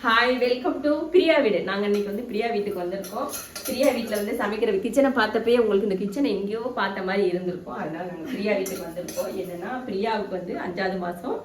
Hi, welcome to Priya வீடு. நாங்கள் இன்னைக்கு வந்து பிரியா வீட்டுக்கு வந்திருக்கோம். பிரியா வீட்டில் வந்து சமைக்கிற கிச்சனை பார்த்தப்பே உங்களுக்கு இந்த கிச்சனை எங்கேயோ பார்த்த மாதிரி இருந்திருக்கும். அதனால நாங்கள் பிரியா வீட்டுக்கு வந்திருக்கோம். என்னன்னா பிரியாவுக்கு வந்து 5வது மாதம்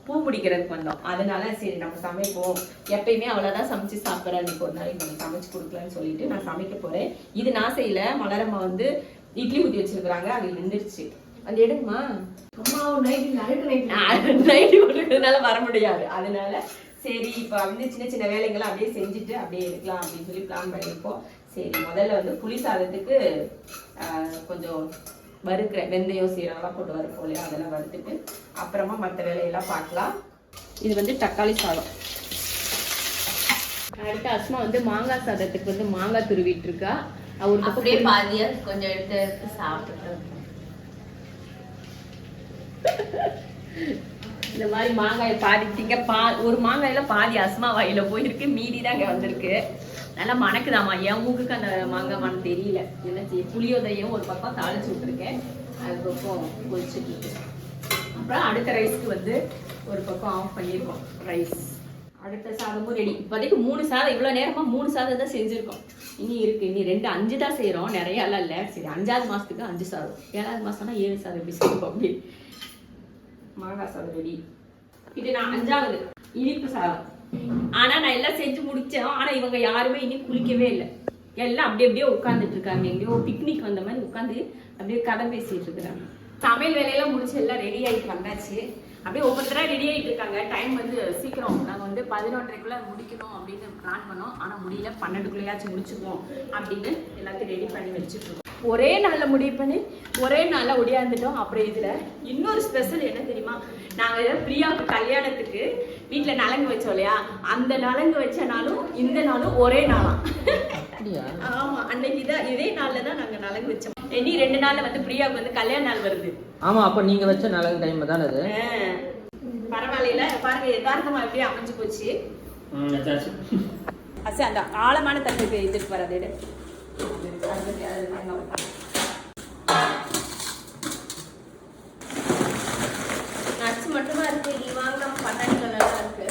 பூ பிடிக்கிறதுக்கு வந்தோம். அதனால சரி நம்ம சமைப்போம். எப்பயுமே அவ்வளோதான் சமைச்சு சாப்பிட்றேன். இன்னைக்கு ஒரு நாளைக்கு நம்ம சமைச்சு கொடுக்கலான்னு சொல்லிட்டு நான் சமைக்க போகிறேன். இது நான் செய்யல, மலரம்மா வந்து இட்லி ஊற்றி வச்சிருக்கிறாங்க. அது நின்றுச்சு. அது எடுக்குமா அம்மா? நைட்டு கொடுக்கறதுனால வர முடியாது. அதனால சரி இப்போ வந்து சின்ன சின்ன வேலைகளை அப்படியே செஞ்சுட்டு அப்படியே எடுக்கலாம் அப்படின்னு சொல்லி பிளான் பண்ணியிருக்கோம். சரி, முதல்ல வந்து புளி சாதத்துக்கு கொஞ்சம் வறுக்கிறேன். வெந்தயம் சீரகம்லாம் போட்டு வறுப்போம் இல்லையா, அதெல்லாம் வறுத்துட்டு அப்புறமா மற்ற வேலையெல்லாம் பார்க்கலாம். இது வந்து தக்காளி சாதம். அடுத்து அஸ்மா வந்து மாங்காய் சாதத்துக்கு வந்து மாங்காய் துருவிட்டு இருக்கா. அவருக்கு அப்படியே பாதியா கொஞ்சம் எடுத்து சாப்பிட்டு இந்த மாதிரி மாங்காயை பாதிட்டீங்க. ஒரு மாங்காயில பாதி அஸ்மா வாயில போயிருக்கு, மீதி தான் இங்க வந்திருக்கு. நல்லா மணக்குதாமா. என் மூக்குக்கு அந்த மாங்காய் மனம் தெரியல. என்ன செய்ய, புளியோதரையும் ஒரு பக்கம் தாளிச்சு விட்டுருக்கேன், அது பக்கம் பொரிச்சுட்டு இருக்கு. அப்புறம் அடுத்த ரைஸ்க்கு வந்து ஒரு பக்கம் ஆஃப் பண்ணியிருக்கோம் ரைஸ். அடுத்த சாதமும் ரெடி. இப்போதைக்கு 3 சாதம், இவ்வளோ நேரமா 3 சாதம் தான் செஞ்சுருக்கோம். இனி இருக்கு, இனி 2 5 தான் செய்கிறோம், நிறையாலாம் இல்லை. சரி, 5வது மாதத்துக்கு 5 சாதம், 7வது மாதம்னா 7 சாதம் எப்படி செய்வோம். அப்படி மாங்காய் சாதம் ரெடி. இது நான் 5வது இனிப்பு சாதம். ஆனா நான் எல்லாம் செஞ்சு முடிச்சேன். ஆனா இவங்க யாருமே இன்னும் குளிக்கவே இல்லை. எல்லாம் அப்படியே உட்காந்துட்டு இருக்காங்க. எங்கேயோ பிக்னிக் வந்த மாதிரி உட்காந்து அப்படியே கதை பேசிட்டு இருக்கிறாங்க. சமையல் வேலையெல்லாம் முடிச்சு எல்லாம் ரெடி ஆகிட்டு வந்தாச்சு. அப்படியே ஒவ்வொருத்தரா ரெடி ஆகிட்டு இருக்காங்க. டைம் வந்து சீக்கிரம் நாங்கள் வந்து 11:30க்குள்ள முடிக்கணும் அப்படின்னு பிளான் பண்ணோம். ஆனால் முடியல, 12க்குள்ளேயாச்சும் முடிச்சுக்குவோம் அப்படின்னு எல்லாத்தையும் ரெடி பண்ணி வச்சுட்டு இருக்கோம். ஒரே நாளில் முடிவு பண்ணி ஒரே நாளில் ஒடியாந்துட்டோம். அப்புறம் இதில் இன்னொரு ஸ்பெஷல் என்ன தெரியுமா, நாங்கள் பிரியாவுக்கு கல்யாணத்துக்கு வீட்டில் நலங்கு வச்சோம் இல்லையா, அந்த நலங்கு வச்ச நாளும் இந்த நாளும் ஒரே நாளாம். ஆமாம், அன்னைக்கு தான் இதே நாளில் தான் நாங்கள் நலங்கு வச்சோம். இனி 2 நாளில் வந்து பிரியாவுக்கு வந்து கல்யாண நாள் வருது. ஆமாம், அப்போ நீங்கள் வச்ச நலங்கு டைம் தான் அது. பரவாயில்ல, பாருங்க யதார்த்தமாக எப்படியே அமைஞ்சு போச்சு. அசை அந்த ஆழமான தன்மை எழுதிட்டு வர அதோட நட்ஸ் மட்டுமா இருக்கு. நீ வாங்க, பட்டாணிகள் எல்லாம் இருக்கு.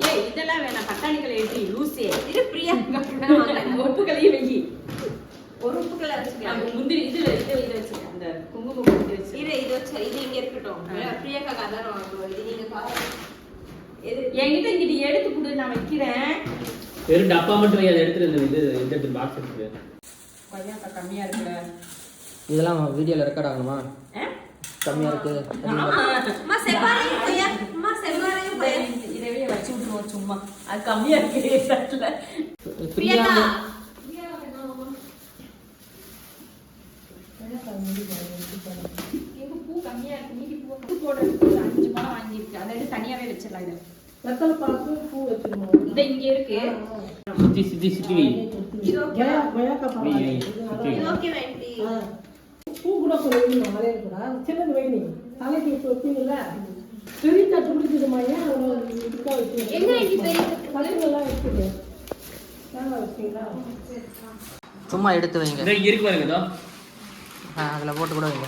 ஏய், இதெல்லாம் வேணாம், பட்டாணிகளை எழுதி லூசே. இது பிரியா உப்புகளையும் வெயி. ஒரு உப்புக்களை வச்சுக்கலாம். முந்திரி இது வச்சுக்கலாம். அந்த குங்குமம் இது வச்சு இது வச்சு இது இங்க இருக்கட்டும். பிரியாக்கா கதறம் இது நீங்க பாருங்க. என்கிட்ட இங்கிட்ட எடுத்து கொடு, நான் வைக்கிறேன். வெறும் டப்பா மட்டும் அதை எடுத்துட்டு இந்த பாக்ஸ் எடுத்து. கொய்யாக்கா கம்மியா இருக்குல. இதெல்லாம் வீடியோல ரெக்கார்ட் ஆகணுமா? கம்மியா இருக்கு. அம்மா செவ்வாழையும் கொய்யா, அம்மா செவ்வாழையும் கொய்யா இதவே வச்சு விட்டுருவோம் சும்மா. அது கம்மியா இருக்கு சட்ல. பிரியாக்கா எங்க பூ கம்மியா இருக்கு. மீதி பூ போடுறதுக்கு 5 முழம் வாங்கியிருக்கு. அதை எடுத்து தனியாவே வச்சிடலாம். இதை வெத்தலை பாக்கு பூ வச்சிருவோம். இந்த இங்க இருக்கு. சித்தி இது ஓகே. கொய்யாக்கா பாக்கு இது ஓகே வைண்டி. பூ கூட போடுவீங்க மலைய கூட. சின்னது வைனி. தலைக்கு வைப்பீங்கல. பெரிய தட்டு பிடிக்குதுமாயா, இதுக்கா வைப்பீங்க. எங்க இங்க பெரிய தட்டுலாம் இருக்குது. நான் வைப்பீங்களா? சும்மா எடுத்து வைங்க. இங்க இருக்கு பாருங்க இதோ. அதுல போட்டு கூட வைங்க.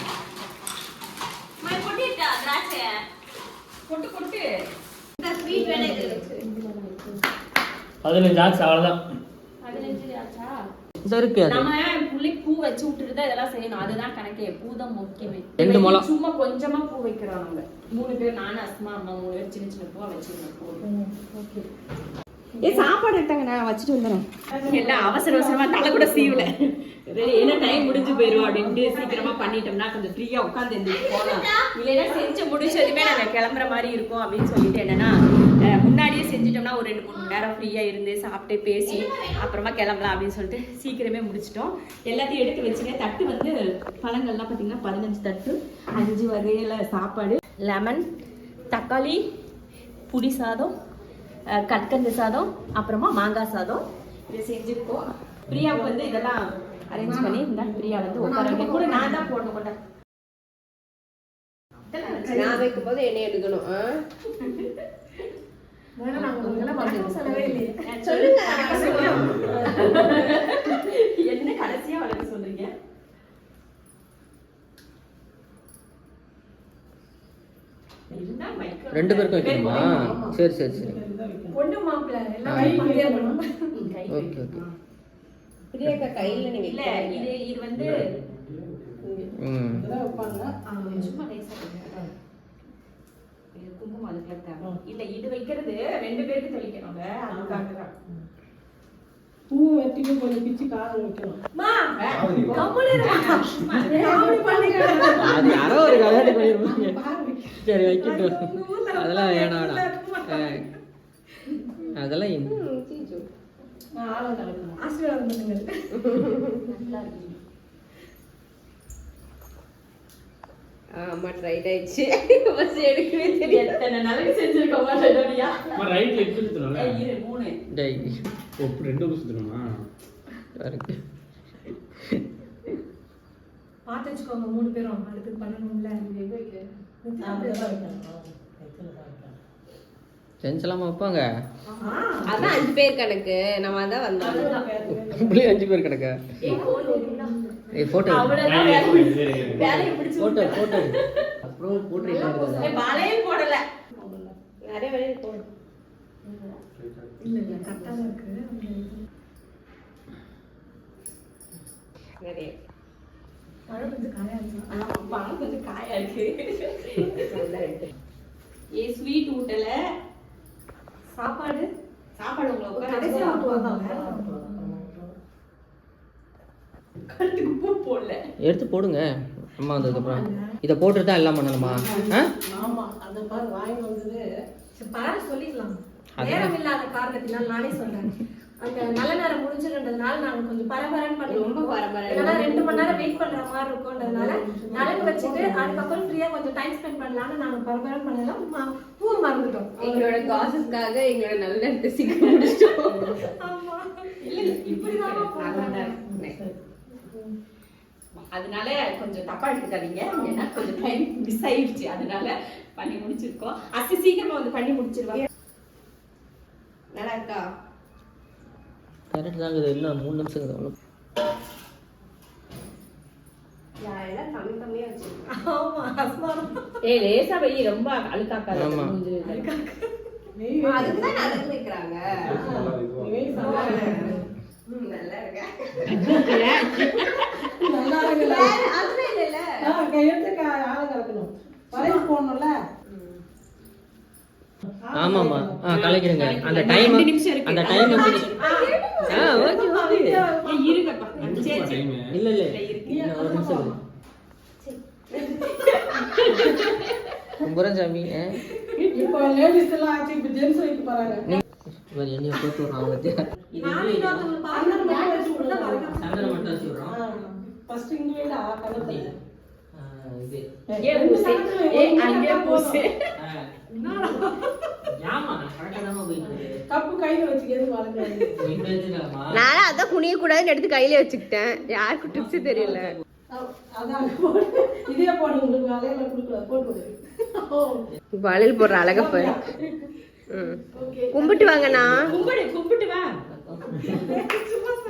மை போட்டிட்டா திராட்சை. கொட்டு இந்த ஸ்வீட் வேணா இது வச்சு. 15 ஆச்சு அவ்வளவுதான். 15 ஆச்சா? இந்த இருக்கு அது. நம்ம புள்ளிக்கு பூ வச்சு விட்டுட்டு தான் இதெல்லாம் செய்யணும். அதுதான் கணக்கே. பூ தான் முக்கியமே. 2 முழம் சும்மா கொஞ்சமா பூ வைக்கிறோம். நம்ம 3 பேர், நானும் அஸ்மா அம்மா 3 பேர் சின்ன சின்ன பூவா வச்சிருக்கோம். ஓகே. சாப்பாடு எடுத்தாங்க, நான் வச்சுட்டு வந்துடுறேன். எல்லாம் அவசரமா தலை கூட சீவல. என்ன டைம் முடிஞ்சு போயிடும் அப்படின்ட்டு சீக்கிரமா பண்ணிட்டோம்னா கொஞ்சம் ஃப்ரீயா உட்காந்து போகலாம். இல்லைன்னா செஞ்சு முடிச்சதுமே நாங்கள் கிளம்புற மாதிரி இருக்கும் அப்படின்னு சொல்லிட்டு என்னன்னா முன்னாடியே செஞ்சுட்டோம்னா ஒரு 2-3 மணி நேரம் ஃப்ரீயா இருந்து சாப்பிட்டு பேசி அப்புறமா கிளம்பலாம் அப்படின்னு சொல்லிட்டு சீக்கிரமே முடிச்சிட்டோம். எல்லாத்தையும் எடுத்து வச்சுங்க. தட்டு வந்து பழங்கள்லாம் பார்த்தீங்கன்னா 15 தட்டு, 5 வகையில சாப்பாடு, லெமன், தக்காளி, புளி சாதம், கற்கண்டு சாதம், அப்புறமா மாங்காய் சாதம் இதை செஞ்சுருக்கோம். பிரியாவுக்கு வந்து இதெல்லாம் அரேஞ்ச் பண்ணி இந்த பிரியா வந்து உட்கார கூட நான் தான் போடணும். கொண்டா நான் வைக்கும் போது என்ன எடுக்கணும். என்ன கடைசியா வளர்க்க சொல்றீங்க? ரெண்டு பேருக்கும் வைக்கணுமா? சரி சரி சரி. பொண்ணு மாப்பிள்ளை எல்லாம் கை கை இதே பண்ணணும். ஓகே ஓகே பிரியாக்கா கையில நீங்க இல்ல இது வந்து ம் இதெல்லாம் வைப்பாங்க. சும்மா லேசா வைங்க. இது குங்குமம் அதுக்குள்ள தேவை. இல்ல இது வைக்கிறது 2 பேருக்கு தெளிக்கணும்ல அதுக்காக தான். பூவும் வெட்டிக்கும் கொஞ்சம் பிச்சு காரம் வைக்கணும். மா கம்முனு இருமா. காமெடி பண்ணுங்க. அது யாரோ ஒரு கல்யாணம் பண்ணிருப்பாங்க. பாரு. சரி வைக்கட்டும். அதெல்லாம் வேணாம். அதெல்லாம் நான் ஆளும் கலக்கணும். ஆசீர்வாதம் பண்ணுங்க. நல்லா இருக்கு. ஆமா ரைட் ஆயிடுச்சு பஸ் எடுக்கவே தெரியாது எத்தனை நாளைக்கு செஞ்சிருக்க மாட்டேன்டியா. ரைட்ல இப்படி சுத்தணும்ல இரு 3. டேய் இப்படி ரெண்டு பக்கம் சுத்தணுமா கரெக்ட். பார்த்து வச்சுக்கோங்க 3 பேரும் அடுத்து பண்ணணும்ல. நான் அதெல்லாம் வைக்கணும். வைக்கணும். செஞ்சலாமா வைப்பாங்க? அதான் 5 பேர் கணக்கு நம்ம அதான் வந்தோம் அப்படியே 5 பேர் கிடக்கா? ஏய் போட்டோ அவ்வளவுதான் வேலையை பிடிச்சு போட்டோ போட்டோ அப்புறம் போட்டுருக்காங்க. வளையல் போடல. நிறைய வேலையை போடும் இல்ல இல்ல கரெக்டா தான் இருக்கு. நிறைய மழை கொஞ்சம் காயா இருக்கு. பணம் கொஞ்சம் காயா இருக்கு. ஸ்வீட் ஊட்டல. சாப்பாடு சாப்பாடு உங்களை உட்கார கடைசியா வச்சு ஊட்டுவாங்க. கட்டுக்கு பூ போடல. எடுத்து போடுங்க அம்மா வந்ததுக்கப்புறம். இதை போட்டுட்டு தான் எல்லாம் பண்ணணுமா? ஆ ஆமா அந்த மாதிரி வாங்கி வந்தது. சரி, பரவாயில்ல சொல்லிக்கலாம். அதான். நேரம் இல்லாத காரணத்தினால் நானே சொல்றேன். அந்த நல்ல நேரம் முடிஞ்சிருன்றதுனால நாங்க கொஞ்சம் பரபரன்னு பண்ணி ரொம்ப பரபரன்னு. ஏன்னா 2 மணி நேரம் வெயிட் பண்ற மாதிரி இருக்கும்ன்றதுனால நலங்கு வச்சுட்டு அதுக்கப்புறம் ஃப்ரீயா கொஞ்சம் டைம் ஸ்பெண்ட் பண்ணலாம்னு நாங்க பரபரன்னு பண்ணலாம். பூ மறந்துட்டோம். எங்களோட காசஸ்க்காக எங்களோட நல்ல நேரத்தை சீக்கிரம் முடிச்சிட்டோம் ஆமா. இல்ல இல்ல இப்படிதான் அதான். அதனால கொஞ்சம் தப்பா எடுத்துக்காதீங்க. ஏன்னா கொஞ்சம் டைம் மிஸ் ஆயிடுச்சு. அதனால பண்ணி முடிச்சிருக்கோம். சீக்கிரமா வந்து பண்ணி முடிச்சிருவாங்க. நல்லா இருக்கா கரெக்ட் தாங்க. இது இன்னும் 3 நிமிஷம் இருக்குது. எல்லாம் கம்மி கம்மியா வச்சிருக்கோம் ஆமா அஸ்மானம். ஏய் லேசா வை, ரொம்ப அழுக்காக்காத. ஆமா. நெய் அதுக்கு தான் நலங்கு வைக்கிறாங்க நெய் சாப்பிட நல்லா இருக்கா நல்லா இருக்குல்ல? அதுவே இல்லைல்ல எடுத்து ஆளும் கலக்கணும். வளையல் போடணும்ல? ஆமாம்மா கலைக்கிறேங்க. அந்த டைம் 2 நிமிஷம் இருக்கு. அந்த டைம் எப்படி? Okay okay. ஏய் இருங்கப்பா. சரி சரி. இல்ல இல்ல இருக்கு. இன்னும் 1 நிமிஷம் இருக்கு. கும்புரன் சாமி இப்போ லேடிஸ் எல்லாம் ஆச்சு, இப்போ ஜென்ஸ் வைக்க போறாங்க. இவர் என்னைய போட்டு வர்றாங்க பத்தியா? நானும் இன்னொருத்தவங்களை பார்த்து மேல வச்சு உள்ள வரணும். சந்தனம் மட்டும் வச்சு விடுறோம். ஃபர்ஸ்ட் இங்க வைடா கலந்து. இது ஏய் பூசே. ஏய் அங்கே பூசே. ஆமா கரெக்டா தான் போயிட்டு இருக்கு. கப்பு கையில வச்சுக்கிறது வளர்க்குறது. இப்படி வச்சுக்கலாமா? நானும் அதான் குனிய கூடாதுன்னு எடுத்து கையில வச்சுக்கிட்டேன் யாருக்கு டிப்ஸ் தெரியல அதான் போடு. இதே போடு, உங்களுக்கு வளையல கொடுக்கல போட்டு விடு. வளையல் போடுற அழகா போய் கும்பிட்டு வாங்கண்ணா கும்பிட்டு வா.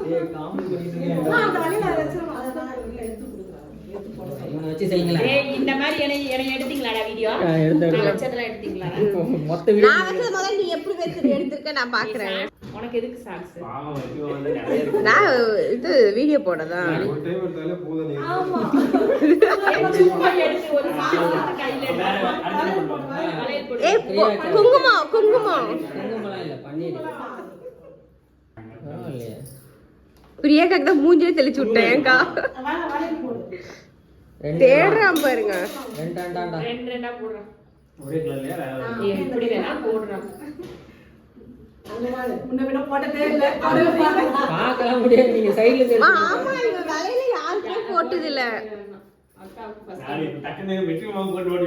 ஏய் காமெடி பண்ணிட்டு அந்த அழில வச்சிருவோம். அதான் இவங்க எடுத்து கொடுக்குறாங்க. எடுத்து போடுறாங்க. இவனை வச்சு செய்யுங்களா? ஏய் இந்த மாதிரி என்ன எடுத்தீங்களாடா வீடியோ? எடுத்து நான் வச்சதெல்லாம் எடுத்தீங்களா? மொத்த வீடியோ நான் வச்சது முதல்ல நீ எப்படி வச்சு எடுத்திருக்க நான் பாக்குறேன் உனக்கு எதுக்கு சாக்ஸ்? பாவம் வைக்க வந்து நிறைய இருக்கு நான் இது வீடியோ போடதான் ஒரு டைம் எடுத்தாலே போதும் நீ. ஆமா. சும்மா எடுத்து ஒரு சாக்ஸ் கையில வேற எடுத்து அடுத்து வளையல் போடு. ஏய் குங்குமம் குங்குமம் குங்குமம்லாம் இல்ல பன்னீர். பரவாயில்லையே. பிரியாக்காக்கு தான் மூஞ்சிலே தெளிச்சு விட்டேன் ஏங்கா வளையல் போடு. தேடுறான் பாருங்க ரெண்டாண்டா. ரெண்டா போடுறேன். ஒரே கலர்லயா வேற வேற? ஏய் எப்படி வேணா போடுறேன். அந்த மாதிரி. முன்ன பின்ன போட்டதே இல்ல. பார்க்கலாம் முடியாது. நீங்க சைடுல இருந்து ஆமா இவ வலையில யாருக்குமே போட்டது இல்ல அக்காவுக்கு first யாரு இப்ப டக்குன்னு வெற்றி மாவு போட்டு ஓடி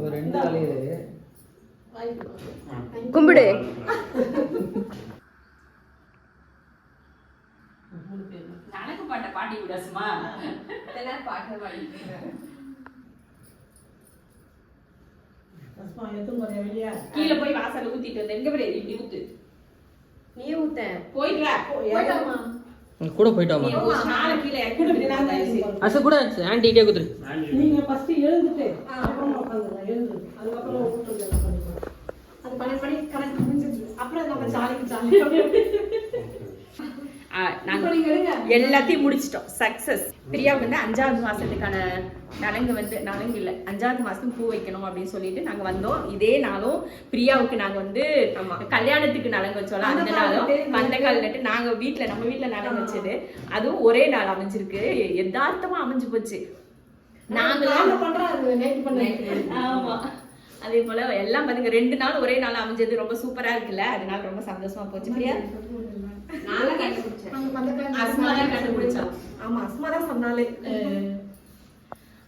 ஒரு 2 வளையல். கும்பிடு கணக்கு பாட்ட பாட்டி விடாசுமா. அஸ்மா எதுவும் போறியா வெளியா? கீழே போய் வாசல்ல ஊத்திட்டு வந்து எங்க போய் இப்படி ஊத்து. நீ ஊத்த போயிட்டு வா. போயிட்டாமா. கூட போயிட்டோமா? நீ ஒரு நாலு கீழே இறக்கி விட்டு நான் தயவு செய்து. அச கூட ஆன்டி கிட்டே குடுத்துரு. நீங்க ஃபர்ஸ்ட் எழுந்துட்டு அப்புறமா உட்காந்துங்க. எழுந்து எல்லாத்தையும் முடிச்சிட்டோம், சக்சஸ். பிரியாவுக்கு வந்து 5வது மாசத்துக்கான நலங்கு இல்ல 5வது மாசம் பூ வைக்கணும் அப்படின்னு சொல்லிட்டு நாங்க வந்தோம். இதே நாளும் பிரியாவுக்கு நாங்க வந்து கல்யாணத்துக்கு நலங்கு வச்சோம். அந்த நாளும் பந்தக்கால் நட்டு நாங்க நம்ம வீட்டுல நலங்கு வச்சது, அதுவும் ஒரே நாள் அமைஞ்சிருக்கு. யதார்த்தமா அமைஞ்சு போச்சு. ஆமா, அதே போல எல்லாம் பாருங்க 2 நாள் ஒரே நாள் அமைஞ்சது ரொம்ப சூப்பரா இருக்குல்ல. அதனால ரொம்ப சந்தோஷமா போச்சு. பிரியா கண்டுபிடிச்சோம். ஆமா, அஸ்மா தான் சொன்னாலே.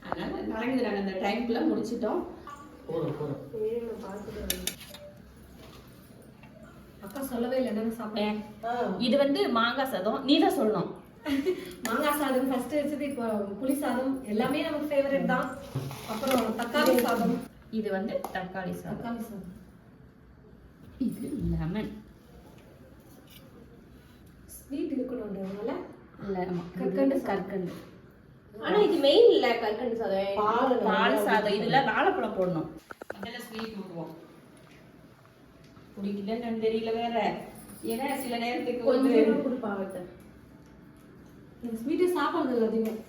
அதனால நலங்கு நாங்க அந்த டைம்க்குள்ள முடிச்சிட்டோம். அக்கா சொல்லவே இல்லை என்ன சாப்பிட்டேன். இது வந்து மாங்காய் சாதம். நீ தான் சொல்லணும். மாங்காய் சாதம் ஃபர்ஸ்ட் வச்சது. இப்போ புளி சாதம் எல்லாமே நமக்கு ஃபேவரட் தான். அப்புறம் தக்காளி சாதம். இது வந்து தக்காளி சாதம். இது லெமன். ஸ்வீட் இருக்கணும்ன்றதுனால கற்கண்டு. ஆனா இது மெயின் இல்ல, கற்கண்டு சாதம், பால் சாதம். இதுல வாழைப்பழம் போடணும். முதல்ல ஸ்வீட் ஊற்றுவோம். குடிக்கலன்னு தெரியல வேற. ஏன்னா சில நேரத்துக்கு கொஞ்சம் கொடுப்பாங்க. ஸ்வீட்டே சாப்பிடுறது இல்லை அதிகம்.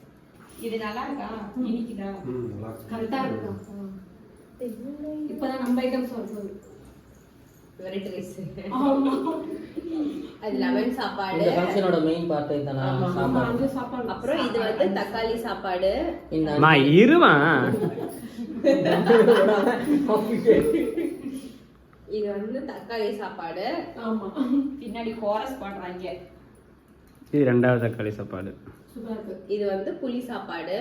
இது நல்லா இருக்கா? இனிக்குதா? கரெக்டா இருக்கும். இப்பதான் நம்ம ஐட்டம்ஸ் வருது. Variety rice. அது லெமன் சாப்பாடு. இந்த ஃபங்க்ஷனோட மெயின் பார்ட் இதுதானா? சாப்பாடு. அப்புறம் இது வந்து தக்காளி சாப்பாடு. மா இருமா. இது வந்து தக்காளி சாப்பாடு. ஆமா, பின்னாடி கோரஸ் பாடுறாங்க. இது 2வது தக்காளி சாப்பாடு. சூப்பரா இருக்கு. இது வந்து புளி சாப்பாடு.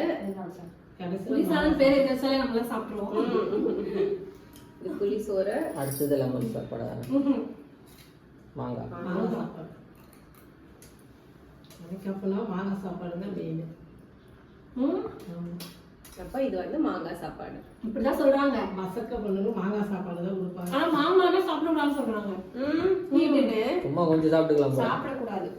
புளி சாதம் பேர் வச்சாலே நம்ம எல்லாம் சாப்பிடுவோம். இது புளி சோறு. அடுத்தது லெமன் சாப்பாடு. மாங்காய். அதுக்கப்புறம் மாங்காய் சாப்பாடு தான் மெயின். அப்ப இது வந்து மாங்காய் சாப்பாடு. இப்படிதான் சொல்றாங்க. மசக்க பண்ணணும், மாங்காய் சாப்பாடு தான் கொடுப்பாங்க. ஆனா மாங்காவே சாப்பிடக்கூடாதுன்னு சொல்றாங்க. சும்மா கொஞ்சம் சாப்பிட்டுக்கலாம். சாப்பிடக்கூடாது.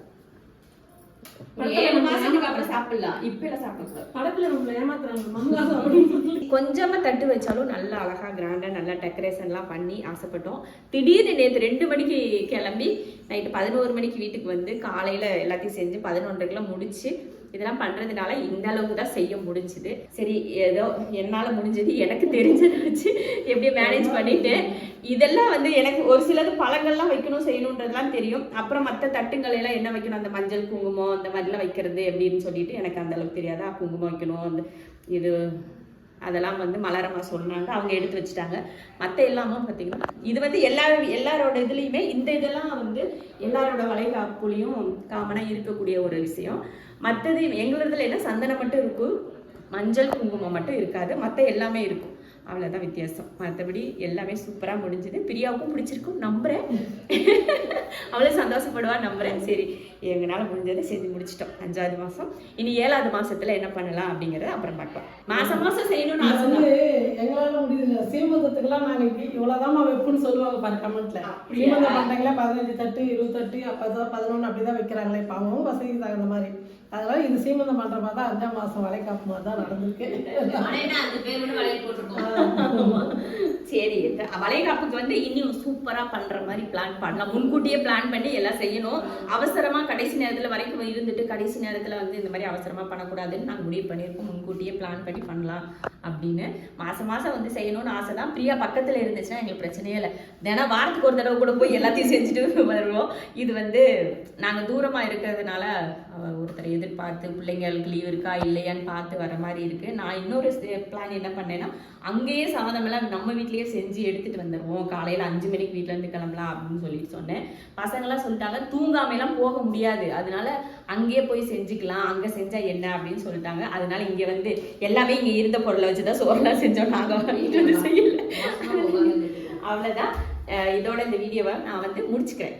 7 மாசத்துக்கு அப்புறம் சாப்பிடலாம். இப்ப எல்லாம் சாப்பிடக்கூடாது. படத்துல நம்மள ஏமாத்துறாங்க. மாங்காய் சாப்பிடணும். கொஞ்சமா தட்டு வச்சாலும் நல்லா அழகா கிராண்டா நல்லா டெக்கரேஷன் எல்லாம் பண்ணி ஆசைப்பட்டோம். திடீர்னு நேற்று 2 மணிக்கு கிளம்பி நைட்டு 11 மணிக்கு வீட்டுக்கு வந்து காலையில எல்லாத்தையும் செஞ்சு 11:30 முடிச்சு இதெல்லாம் பண்றதுனால இந்த அளவுக்கு தான் செய்ய முடிஞ்சுது. சரி, ஏதோ என்னால முடிஞ்சது, எனக்கு தெரிஞ்சதை வச்சு எப்படியோ மேனேஜ் பண்ணிட்டு, இதெல்லாம் வந்து எனக்கு ஒரு சிலது பழங்கள்லாம் வைக்கணும் செய்யணுன்றதுலாம் தெரியும். அப்புறம் மற்ற தட்டுங்கள் எல்லாம் என்ன வைக்கணும், அந்த மஞ்சள் குங்குமம் அந்த மாதிரிலாம் வைக்கிறது அப்படின்னு சொல்லிட்டு எனக்கு அந்த அளவுக்கு தெரியாதா. குங்குமம் வைக்கணும், அந்த இது அதெல்லாம் வந்து மலரம்மா சொன்னாங்க, அவங்க எடுத்து வச்சுட்டாங்க. மற்ற எல்லாமே பார்த்தீங்கன்னா இது வந்து எல்லாரோட இதுலேயுமே இந்த இதெல்லாம் வந்து எல்லாரோட வளைகாப்புலையும் காமனாக இருக்கக்கூடிய ஒரு விஷயம். மற்றது எங்களதுல என்ன சந்தனம் மட்டும் இருக்கும், மஞ்சள் குங்குமம் மட்டும் இருக்காது, மற்ற எல்லாமே இருக்கும். அவ்வளோதான் வித்தியாசம். மற்றபடி எல்லாமே சூப்பராக முடிஞ்சுது. பிரியாவுக்கும் பிடிச்சிருக்கும் நம்புகிறேன். அவ்வளோ சந்தோஷப்படுவா நம்புகிறேன். சரி, எங்களால் முடிஞ்சதை செஞ்சு முடிச்சிட்டோம். 5வது மாதம். இனி 7வது மாதத்தில் என்ன பண்ணலாம் அப்படிங்கிறத அப்புறம் பார்க்கலாம். மாதம் செய்யணும்னு ஆசை வந்து எங்களால் முடியுது. சீமந்தத்துக்கெல்லாம் நாங்கள் இவ்வளோதான் வைப்புன்னு சொல்லுவாங்க பாரு கமெண்ட்ல. சீமந்தம் பண்ணுறாங்களா 15 தட்டு 20 தட்டு, அப்போ தான் 11 அப்படி தான் வைக்கிறாங்களே. இப்போ அவங்க வசதி தகுந்த மாதிரி. அதனால இது சீமந்தம் பண்ற மாதிரி தான் 5ஆம் மாசம் வளைகாப்பு மாதிரி தான் நடந்திருக்கு. சரி, வளைகாப்புக்கு வந்து இன்னும் சூப்பரா பண்ற மாதிரி பிளான் பண்ணலாம். முன்கூட்டியே பிளான் பண்ணி எல்லாம் செய்யணும். அவசரமா கடைசி நேரத்துல வரைக்கும் இருந்துட்டு கடைசி நேரத்துல வந்து இந்த மாதிரி அவசரமா பண்ணக்கூடாதுன்னு நாங்கள் முடிவு பண்ணியிருக்கோம். முன்கூட்டியே பிளான் பண்ணி பண்ணலாம் அப்படின்னு. மாசம் வந்து செய்யணும்னு ஆசை தான். பிரியா பக்கத்துல இருந்துச்சுன்னா எங்களுக்கு பிரச்சனையே இல்லை. தினம் வாரத்துக்கு ஒரு தடவை கூட போய் எல்லாத்தையும் செஞ்சுட்டு வருவோம். இது வந்து நாங்க தூரமா இருக்கிறதுனால ஒருத்தர் எதிர்பார்த்து பிள்ளைங்களுக்கு லீவ் இருக்கா இல்லையான்னு பார்த்து வர மாதிரி இருக்கு. நான் இன்னொரு பிளான் என்ன பண்ணேன்னா, அங்கேயே சாதமெல்லாம் நம்ம வீட்லயே செஞ்சு எடுத்துட்டு வந்துடுவோம். காலையில 5 மணிக்கு வீட்டுல இருந்து கிளம்பலாம் அப்படின்னு சொல்லிட்டு சொன்னேன். பசங்களாம் சொல்லிட்டாங்க தூங்காமெல்லாம் போக முடியாது, அதனால அங்கேயே போய் செஞ்சுக்கலாம், அங்க செஞ்சா என்ன அப்படின்னு சொல்லிட்டாங்க. அதனால இங்க வந்து எல்லாமே இங்க இருந்த பொருளை வச்சுதான் சோறெல்லாம் செஞ்சோம். நாங்க வீட்டுல வந்து செய்யல. அவ்வளவுதான். இதோட இந்த வீடியோவை நான் வந்து முடிச்சுக்கிறேன்.